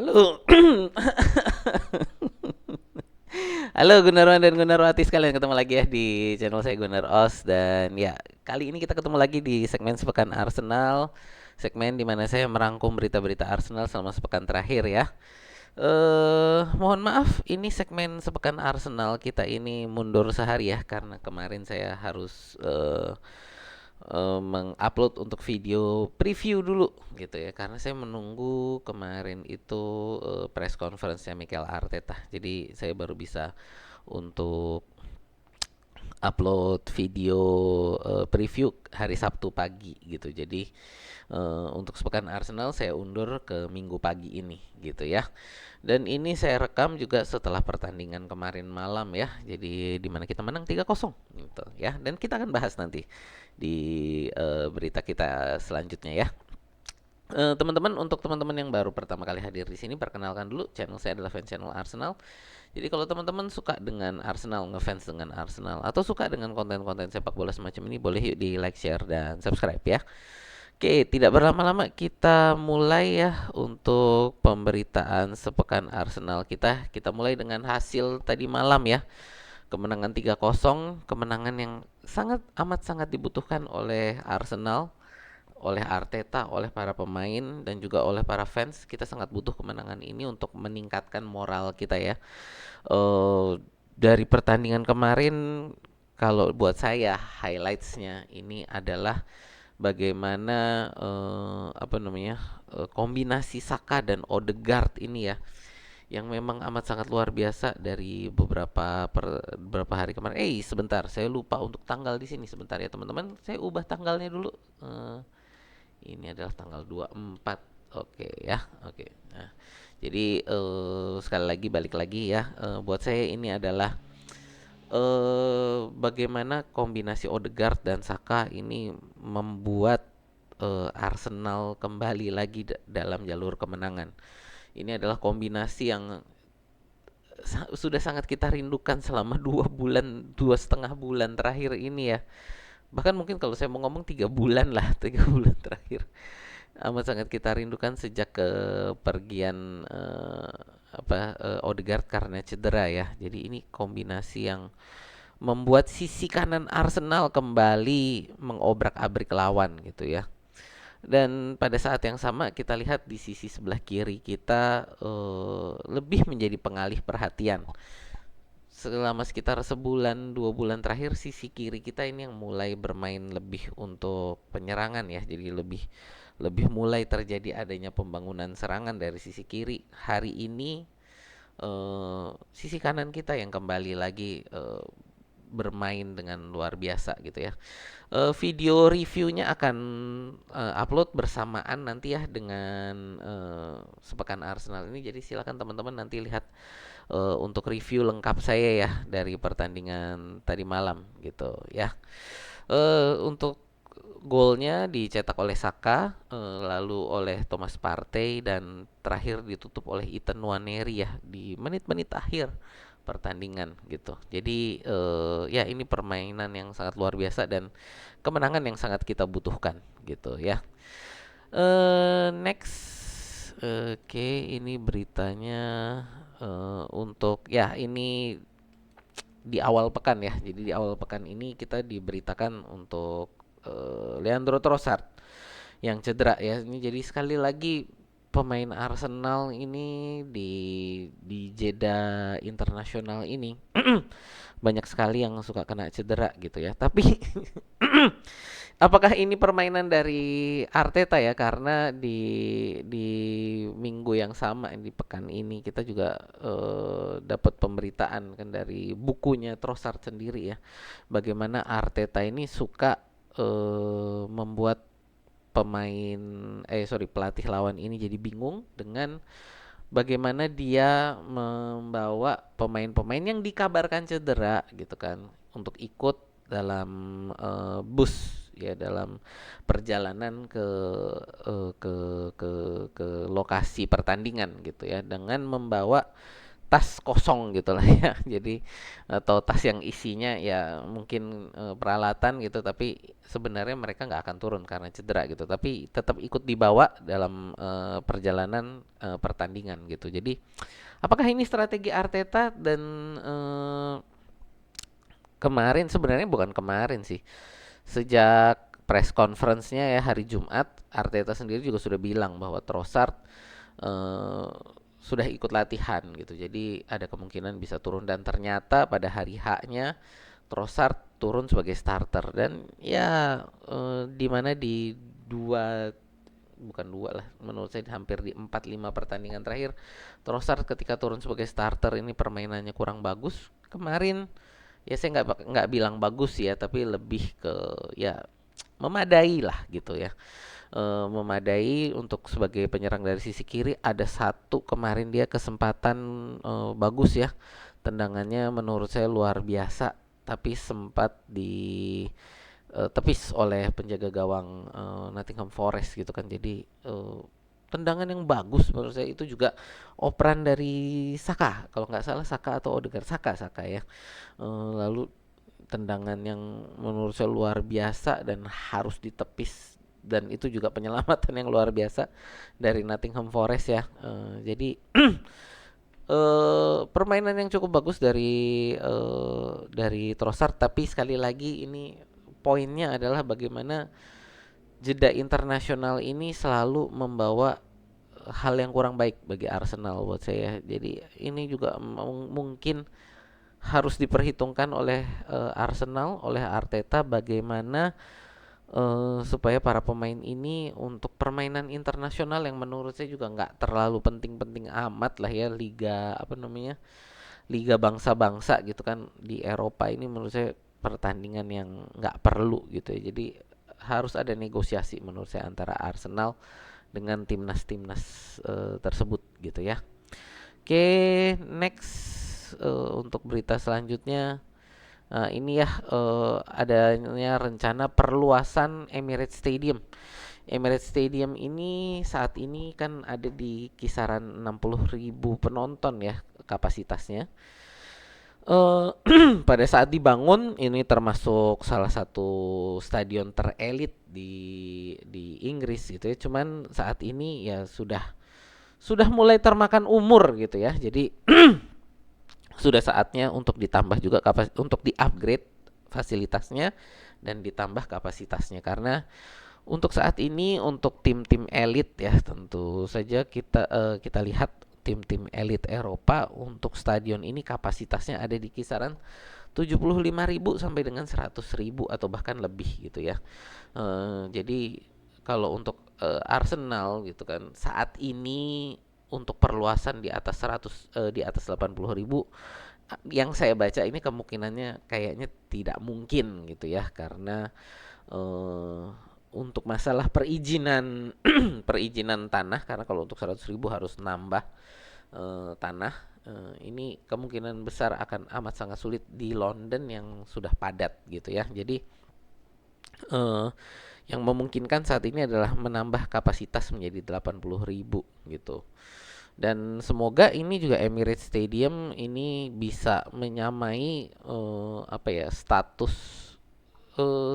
Halo. Halo Gunawan dan Gunarwati sekalian, ketemu lagi ya di channel saya Gunar Os. Dan ya, kali ini kita ketemu lagi di segmen Sepekan Arsenal. Segmen di mana saya merangkum berita-berita Arsenal selama sepekan terakhir ya. Mohon maaf, ini segmen Sepekan Arsenal kita ini mundur sehari ya, karena kemarin saya harus mengupload untuk video preview dulu gitu ya, karena saya menunggu kemarin itu press conference-nya Mikel Arteta. Jadi saya baru bisa untuk upload video preview hari Sabtu pagi gitu. Jadi untuk sepekan Arsenal saya undur ke Minggu pagi ini gitu ya. Dan ini saya rekam juga setelah pertandingan kemarin malam ya. Jadi di mana kita menang 3-0 gitu ya. Dan kita akan bahas nanti di berita kita selanjutnya ya. Teman-teman, untuk teman-teman yang baru pertama kali hadir di sini, perkenalkan dulu, channel saya adalah Fans Channel Arsenal. Jadi kalau teman-teman suka dengan Arsenal, ngefans dengan Arsenal, atau suka dengan konten-konten sepak bola semacam ini, boleh yuk di like, share, dan subscribe ya. Oke, tidak berlama-lama kita mulai ya untuk pemberitaan sepekan Arsenal kita. Kita mulai dengan hasil tadi malam ya. Kemenangan 3-0, kemenangan yang sangat amat sangat dibutuhkan oleh Arsenal, oleh Arteta, oleh para pemain, dan juga oleh para fans. Kita sangat butuh kemenangan ini untuk meningkatkan moral kita ya. Dari pertandingan kemarin, kalau buat saya highlightsnya ini adalah bagaimana kombinasi Saka dan Odegaard ini ya, yang memang amat sangat luar biasa dari beberapa hari kemarin. Sebentar, saya lupa untuk tanggal di sini. Sebentar ya teman-teman, saya ubah tanggalnya dulu. Ini adalah tanggal 24. Oke ya, oke. Nah, jadi sekali lagi balik lagi ya, buat saya ini adalah bagaimana kombinasi Odegaard dan Saka ini membuat Arsenal kembali lagi dalam jalur kemenangan. Ini adalah kombinasi yang sudah sangat kita rindukan selama 2 bulan, 2,5 bulan terakhir ini ya. Bahkan mungkin kalau saya mau ngomong 3 bulan lah, 3 bulan terakhir amat sangat kita rindukan sejak kepergian Odegaard karena cedera ya. Jadi ini kombinasi yang membuat sisi kanan Arsenal kembali mengobrak-abrik lawan gitu ya. Dan pada saat yang sama kita lihat di sisi sebelah kiri kita lebih menjadi pengalih perhatian. Selama sekitar sebulan 2 bulan terakhir, sisi kiri kita ini yang mulai bermain lebih untuk penyerangan ya. Jadi lebih lebih mulai terjadi adanya pembangunan serangan dari sisi kiri. Hari ini sisi kanan kita yang kembali lagi bermain dengan luar biasa gitu ya. Video reviewnya akan upload bersamaan nanti ya dengan sepekan Arsenal ini. Jadi silakan teman-teman nanti lihat untuk review lengkap saya ya dari pertandingan tadi malam gitu ya. Untuk golnya dicetak oleh Saka, lalu oleh Thomas Partey, dan terakhir ditutup oleh Ethan Nwaneri ya di menit-menit akhir pertandingan gitu. Jadi ya ini permainan yang sangat luar biasa dan kemenangan yang sangat kita butuhkan gitu ya. Next, oke, ini beritanya untuk ya ini di awal pekan ya. Jadi di awal pekan ini kita diberitakan untuk Leandro Trossard yang cedera ya. Ini jadi sekali lagi pemain Arsenal ini di jeda internasional ini banyak sekali yang suka kena cedera gitu ya. Tapi apakah ini permainan dari Arteta ya? Karena di minggu yang sama di pekan ini kita juga dapat pemberitaan kan dari bukunya Trossard sendiri ya. Bagaimana Arteta ini suka membuat pelatih lawan ini jadi bingung dengan bagaimana dia membawa pemain-pemain yang dikabarkan cedera gitu kan untuk ikut dalam bus ya, dalam perjalanan ke ke ke lokasi pertandingan gitu ya, dengan membawa tas kosong gitu lah ya. Jadi atau tas yang isinya ya mungkin peralatan gitu, tapi sebenarnya mereka nggak akan turun karena cedera gitu, tapi tetap ikut dibawa dalam perjalanan pertandingan gitu. Jadi apakah ini strategi Arteta dan eh, kemarin, sebenarnya bukan kemarin sih, sejak press conference-nya ya hari Jumat, Arteta sendiri juga sudah bilang bahwa Trossard eh, sudah ikut latihan gitu. Jadi ada kemungkinan bisa turun, dan ternyata pada hari H-nya Trossard turun sebagai starter, dan ya di mana di dua, bukan dua lah, menurut saya hampir di 4-5 pertandingan terakhir Trossard ketika turun sebagai starter ini permainannya kurang bagus. Kemarin ya saya nggak bilang bagus ya, tapi lebih ke ya memadai lah gitu ya. Memadai untuk sebagai penyerang dari sisi kiri. Ada satu kemarin dia kesempatan bagus ya, tendangannya menurut saya luar biasa, tapi sempat di tepis oleh penjaga gawang Nottingham Forest gitu kan. Jadi tendangan yang bagus menurut saya, itu juga operan dari Saka kalau nggak salah, Saka atau Odegaard, Saka ya. Lalu tendangan yang menurut saya luar biasa dan harus ditepis, dan itu juga penyelamatan yang luar biasa dari Nottingham Forest ya. Jadi permainan yang cukup bagus dari Trossard, tapi sekali lagi ini poinnya adalah bagaimana jeda internasional ini selalu membawa hal yang kurang baik bagi Arsenal buat saya. Jadi ini juga mungkin harus diperhitungkan oleh Arsenal, oleh Arteta, bagaimana supaya para pemain ini untuk permainan internasional yang menurut saya juga nggak terlalu penting-penting amat lah ya, liga apa namanya, liga bangsa-bangsa gitu kan di Eropa ini, menurut saya pertandingan yang nggak perlu gitu ya. Jadi harus ada negosiasi menurut saya antara Arsenal dengan timnas-timnas tersebut gitu ya. Oke, next untuk berita selanjutnya. Ini ya adanya rencana perluasan Emirates Stadium. Emirates Stadium ini saat ini kan ada di kisaran 60.000 penonton ya kapasitasnya. Pada saat dibangun ini termasuk salah satu stadion terelit di Inggris gitu ya. Cuman saat ini ya sudah mulai termakan umur gitu ya. Jadi sudah saatnya untuk ditambah juga untuk di-upgrade fasilitasnya dan ditambah kapasitasnya, karena untuk saat ini untuk tim-tim elit ya, tentu saja kita lihat tim-tim elit Eropa untuk stadion ini kapasitasnya ada di kisaran 75.000 sampai dengan 100.000 atau bahkan lebih gitu ya. Jadi kalau untuk Arsenal gitu kan saat ini untuk perluasan di atas 80.000, yang saya baca ini kemungkinannya kayaknya tidak mungkin gitu ya, karena eh, untuk masalah perizinan perizinan tanah, karena kalau untuk 100.000 harus nambah tanah. Ini kemungkinan besar akan amat sangat sulit di London yang sudah padat gitu ya. Jadi eh, yang memungkinkan saat ini adalah menambah kapasitas menjadi 80.000 gitu. Dan semoga ini juga Emirates Stadium ini bisa menyamai apa ya, status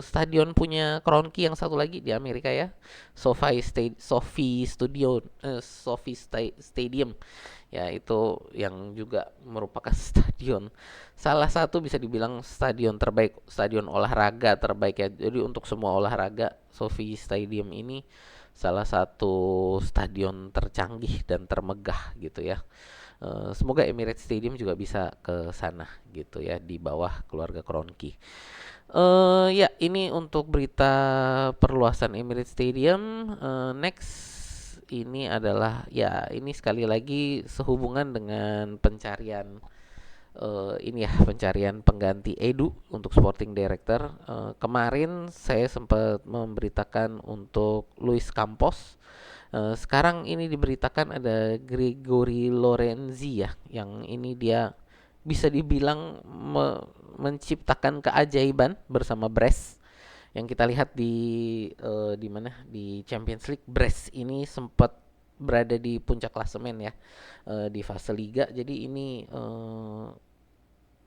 stadion punya Kroenke yang satu lagi di Amerika ya, SoFi Stadium ya, itu yang juga merupakan stadion, salah satu bisa dibilang stadion terbaik, stadion olahraga terbaik ya. Jadi untuk semua olahraga SoFi Stadium ini salah satu stadion tercanggih dan termegah gitu ya. Semoga Emirates Stadium juga bisa ke sana gitu ya, di bawah keluarga Kroenke. Ya ini untuk berita perluasan Emirates Stadium. Next ini adalah ya, ini sekali lagi sehubungan dengan pencarian ini ya, pencarian pengganti Edu untuk Sporting Director. Kemarin saya sempat memberitakan untuk Luis Campos. Sekarang ini diberitakan ada Gregory Lorenzi ya, yang ini dia bisa dibilang menciptakan keajaiban bersama Brest. Yang kita lihat di mana di Champions League, Brest ini sempat berada di puncak klasemen ya, di fase liga. Jadi ini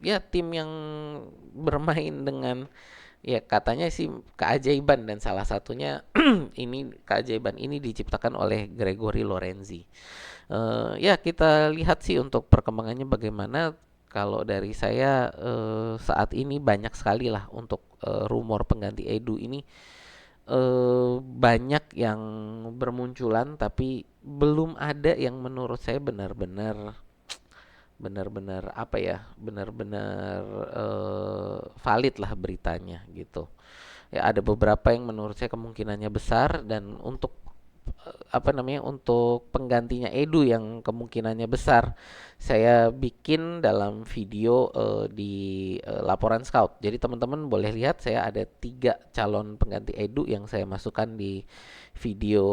ya tim yang bermain dengan, ya katanya sih keajaiban, dan salah satunya ini keajaiban ini diciptakan oleh Gregory Lorenzi. Ya kita lihat sih untuk perkembangannya bagaimana. Kalau dari saya saat ini banyak sekali lah untuk rumor pengganti Edu ini, banyak yang bermunculan, tapi belum ada yang menurut saya benar-benar apa ya, benar-benar valid lah beritanya gitu. Ya ada beberapa yang menurut saya kemungkinannya besar, dan untuk apa namanya, untuk penggantinya Edu yang kemungkinannya besar, saya bikin dalam video di laporan scout. Jadi teman-teman boleh lihat, saya ada 3 calon pengganti Edu yang saya masukkan di video,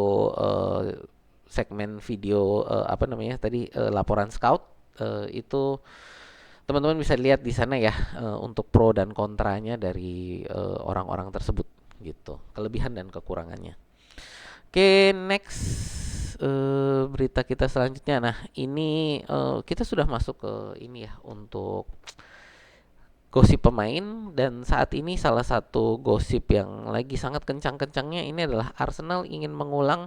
segmen video apa namanya tadi, laporan scout. Itu teman-teman bisa lihat di sana ya, untuk pro dan kontranya dari orang-orang tersebut gitu, kelebihan dan kekurangannya. Oke, next, berita kita selanjutnya. Nah, ini kita sudah masuk ke ini ya, untuk gosip pemain, dan saat ini salah satu gosip yang lagi sangat kencang-kencangnya ini adalah Arsenal ingin mengulang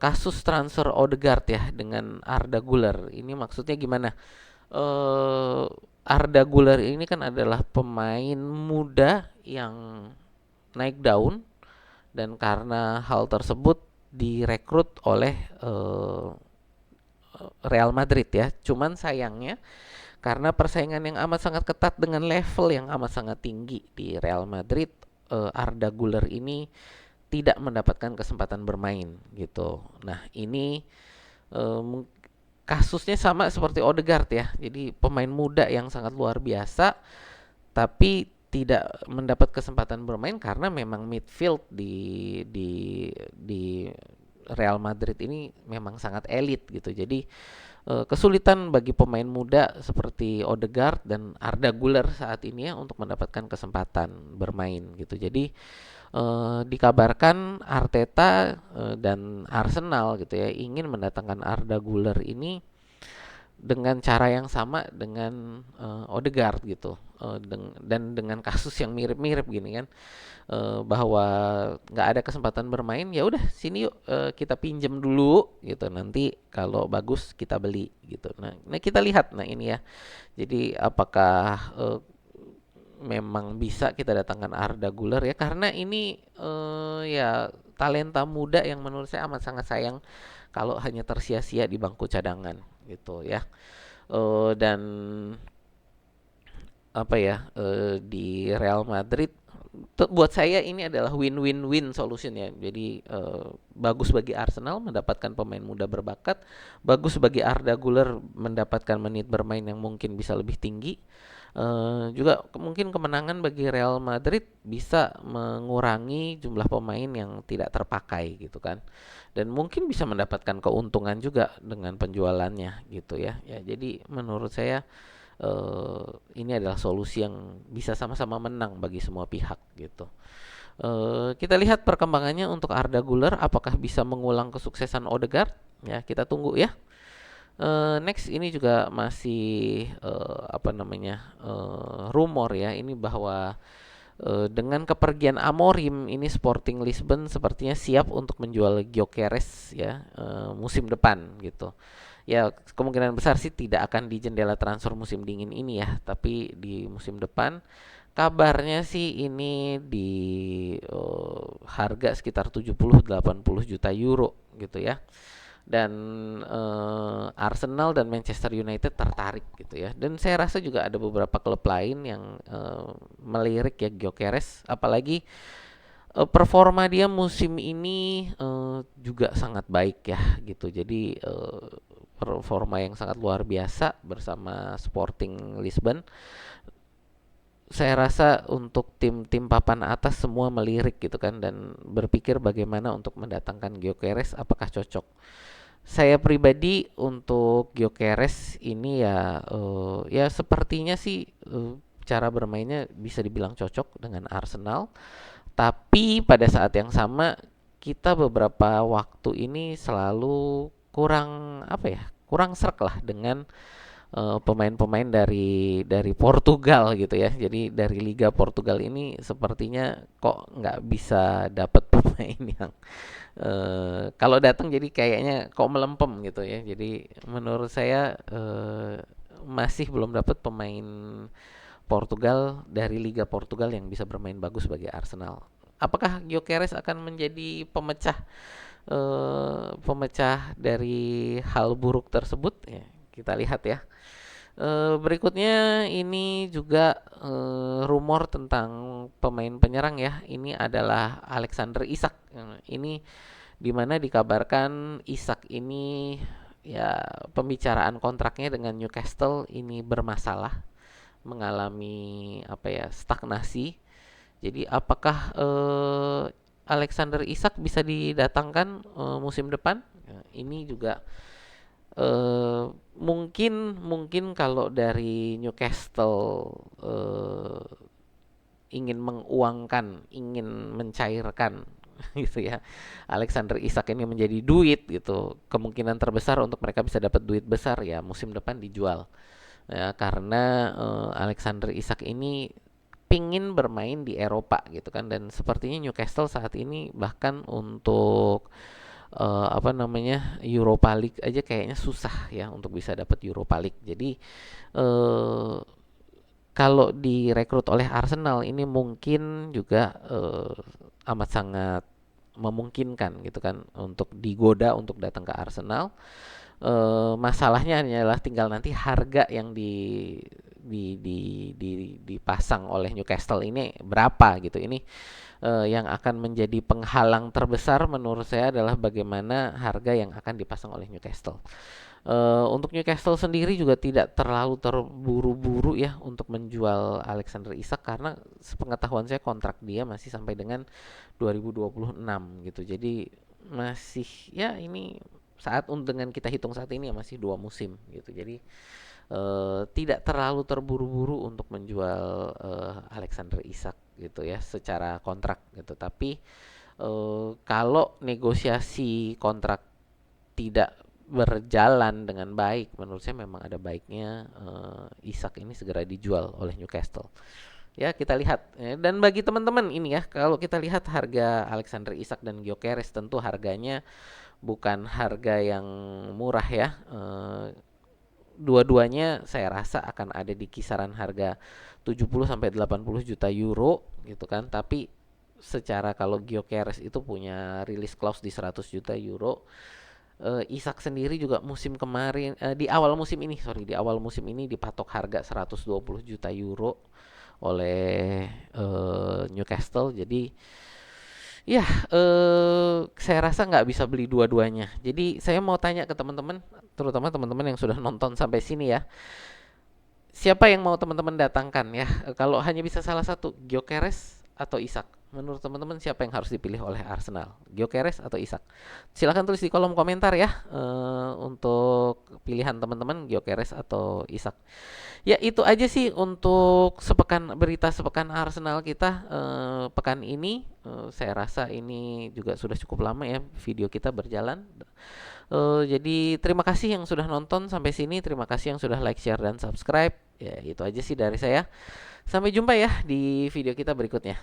kasus transfer Odegaard ya dengan Arda Güler. Ini maksudnya gimana? eh Arda Güler ini kan adalah pemain muda yang naik daun, dan karena hal tersebut direkrut oleh Real Madrid ya. Cuman sayangnya karena persaingan yang amat sangat ketat dengan level yang amat sangat tinggi di Real Madrid, Arda Güler ini tidak mendapatkan kesempatan bermain gitu. Nah, ini eh, kasusnya sama seperti Odegaard ya. Jadi pemain muda yang sangat luar biasa, tapi tidak mendapat kesempatan bermain karena memang midfield di Real Madrid ini memang sangat elit gitu. Jadi kesulitan bagi pemain muda seperti Odegaard dan Arda Güler saat ini ya untuk mendapatkan kesempatan bermain gitu. Jadi dikabarkan Arteta dan Arsenal gitu ya ingin mendatangkan Arda Güler ini dengan cara yang sama dengan Odegaard gitu. Dan dengan kasus yang mirip-mirip gini kan, bahwa nggak ada kesempatan bermain, ya udah sini yuk, kita pinjem dulu gitu, nanti kalau bagus kita beli gitu. Nah kita lihat, nah ini ya, jadi apakah memang bisa kita datangkan Arda Güler ya, karena ini ya talenta muda yang menurut saya amat sangat sayang kalau hanya tersia-sia di bangku cadangan gitu ya. Dan apa ya, di Real Madrid buat saya ini adalah win-win-win solution ya. Jadi bagus bagi Arsenal mendapatkan pemain muda berbakat, bagus bagi Arda Güler mendapatkan menit bermain yang mungkin bisa lebih tinggi. Juga mungkin kemenangan bagi Real Madrid bisa mengurangi jumlah pemain yang tidak terpakai gitu kan, dan mungkin bisa mendapatkan keuntungan juga dengan penjualannya gitu ya. Ya jadi menurut saya ini adalah solusi yang bisa sama-sama menang bagi semua pihak gitu. Kita lihat perkembangannya untuk Arda Güler, apakah bisa mengulang kesuksesan Odegaard? Ya kita tunggu ya. Next ini juga masih apa namanya, rumor ya ini, bahwa dengan kepergian Amorim ini Sporting Lisbon sepertinya siap untuk menjual Gyökeres ya musim depan gitu. Ya kemungkinan besar sih tidak akan di jendela transfer musim dingin ini ya, tapi di musim depan. Kabarnya sih ini di harga sekitar 70-80 juta euro gitu ya. Dan Arsenal dan Manchester United tertarik gitu ya. Dan saya rasa juga ada beberapa klub lain yang melirik ya Gyökeres, apalagi performa dia musim ini juga sangat baik ya gitu. Jadi performa yang sangat luar biasa bersama Sporting Lisbon. Saya rasa untuk tim-tim papan atas semua melirik gitu kan, dan berpikir bagaimana untuk mendatangkan Gyökeres, apakah cocok. Saya pribadi untuk Gyökeres ini ya ya sepertinya sih cara bermainnya bisa dibilang cocok dengan Arsenal, tapi pada saat yang sama kita beberapa waktu ini selalu kurang apa ya, kurang sreg lah dengan pemain-pemain dari Portugal gitu ya. Jadi dari Liga Portugal ini sepertinya kok nggak bisa dapat pemain yang kalau datang jadi kayaknya kok melempem gitu ya. Jadi menurut saya masih belum dapat pemain Portugal dari Liga Portugal yang bisa bermain bagus bagi Arsenal. Apakah Gyökeres akan menjadi pemecah dari hal buruk tersebut? Ya, kita lihat ya. Berikutnya ini juga rumor tentang pemain penyerang ya. Ini adalah Alexander Isak. Ini dimana dikabarkan Isak ini ya pembicaraan kontraknya dengan Newcastle ini bermasalah, mengalami apa ya, stagnasi. Jadi apakah Alexander Isak bisa didatangkan musim depan? Ya, ini juga mungkin kalau dari Newcastle ingin menguangkan, ingin mencairkan gitu ya, Alexander Isak ini menjadi duit gitu. Kemungkinan terbesar untuk mereka bisa dapat duit besar ya musim depan dijual. Ya, karena Alexander Isak ini pingin bermain di Eropa gitu kan, dan sepertinya Newcastle saat ini bahkan untuk apa namanya, Europa League aja kayaknya susah ya untuk bisa dapat Europa League. Jadi eh, kalau direkrut oleh Arsenal ini mungkin juga amat sangat memungkinkan gitu kan untuk digoda untuk datang ke Arsenal. Masalahnya adalah tinggal nanti harga yang dipasang oleh Newcastle ini berapa gitu. Ini yang akan menjadi penghalang terbesar menurut saya adalah bagaimana harga yang akan dipasang oleh Newcastle. Untuk Newcastle sendiri juga tidak terlalu terburu-buru ya untuk menjual Alexander Isak, karena sepengetahuan saya kontrak dia masih sampai dengan 2026 gitu. Jadi masih ya ini dengan kita hitung saat ini ya masih 2 musim gitu. Jadi tidak terlalu terburu-buru untuk menjual Alexander Isak gitu ya secara kontrak gitu. Tapi kalau negosiasi kontrak tidak berjalan dengan baik, menurut saya memang ada baiknya Isak ini segera dijual oleh Newcastle. Ya kita lihat. Dan bagi teman-teman ini ya, kalau kita lihat harga Alexander Isak dan Gyökeres, tentu harganya bukan harga yang murah ya. Dua-duanya saya rasa akan ada di kisaran harga 70 sampai 80 juta euro gitu kan. Tapi secara kalau Gyökeres itu punya release clause di 100 juta euro, Isak sendiri juga musim kemarin di awal musim ini dipatok harga 120 juta euro oleh Newcastle. Jadi ya saya rasa nggak bisa beli dua-duanya. Jadi saya mau tanya ke teman-teman, terutama teman-teman yang sudah nonton sampai sini ya. Siapa yang mau teman-teman datangkan ya? Kalau hanya bisa salah satu, Gyökeres atau Isak? Menurut teman-teman siapa yang harus dipilih oleh Arsenal? Gyökeres atau Isak? Silahkan tulis di kolom komentar ya untuk pilihan teman-teman Gyökeres atau Isak. Ya itu aja sih untuk berita sepekan Arsenal kita pekan ini. Saya rasa ini juga sudah cukup lama ya video kita berjalan. Jadi terima kasih yang sudah nonton sampai sini, terima kasih yang sudah like, share, dan subscribe. Ya itu aja sih dari saya. Sampai jumpa ya di video kita berikutnya.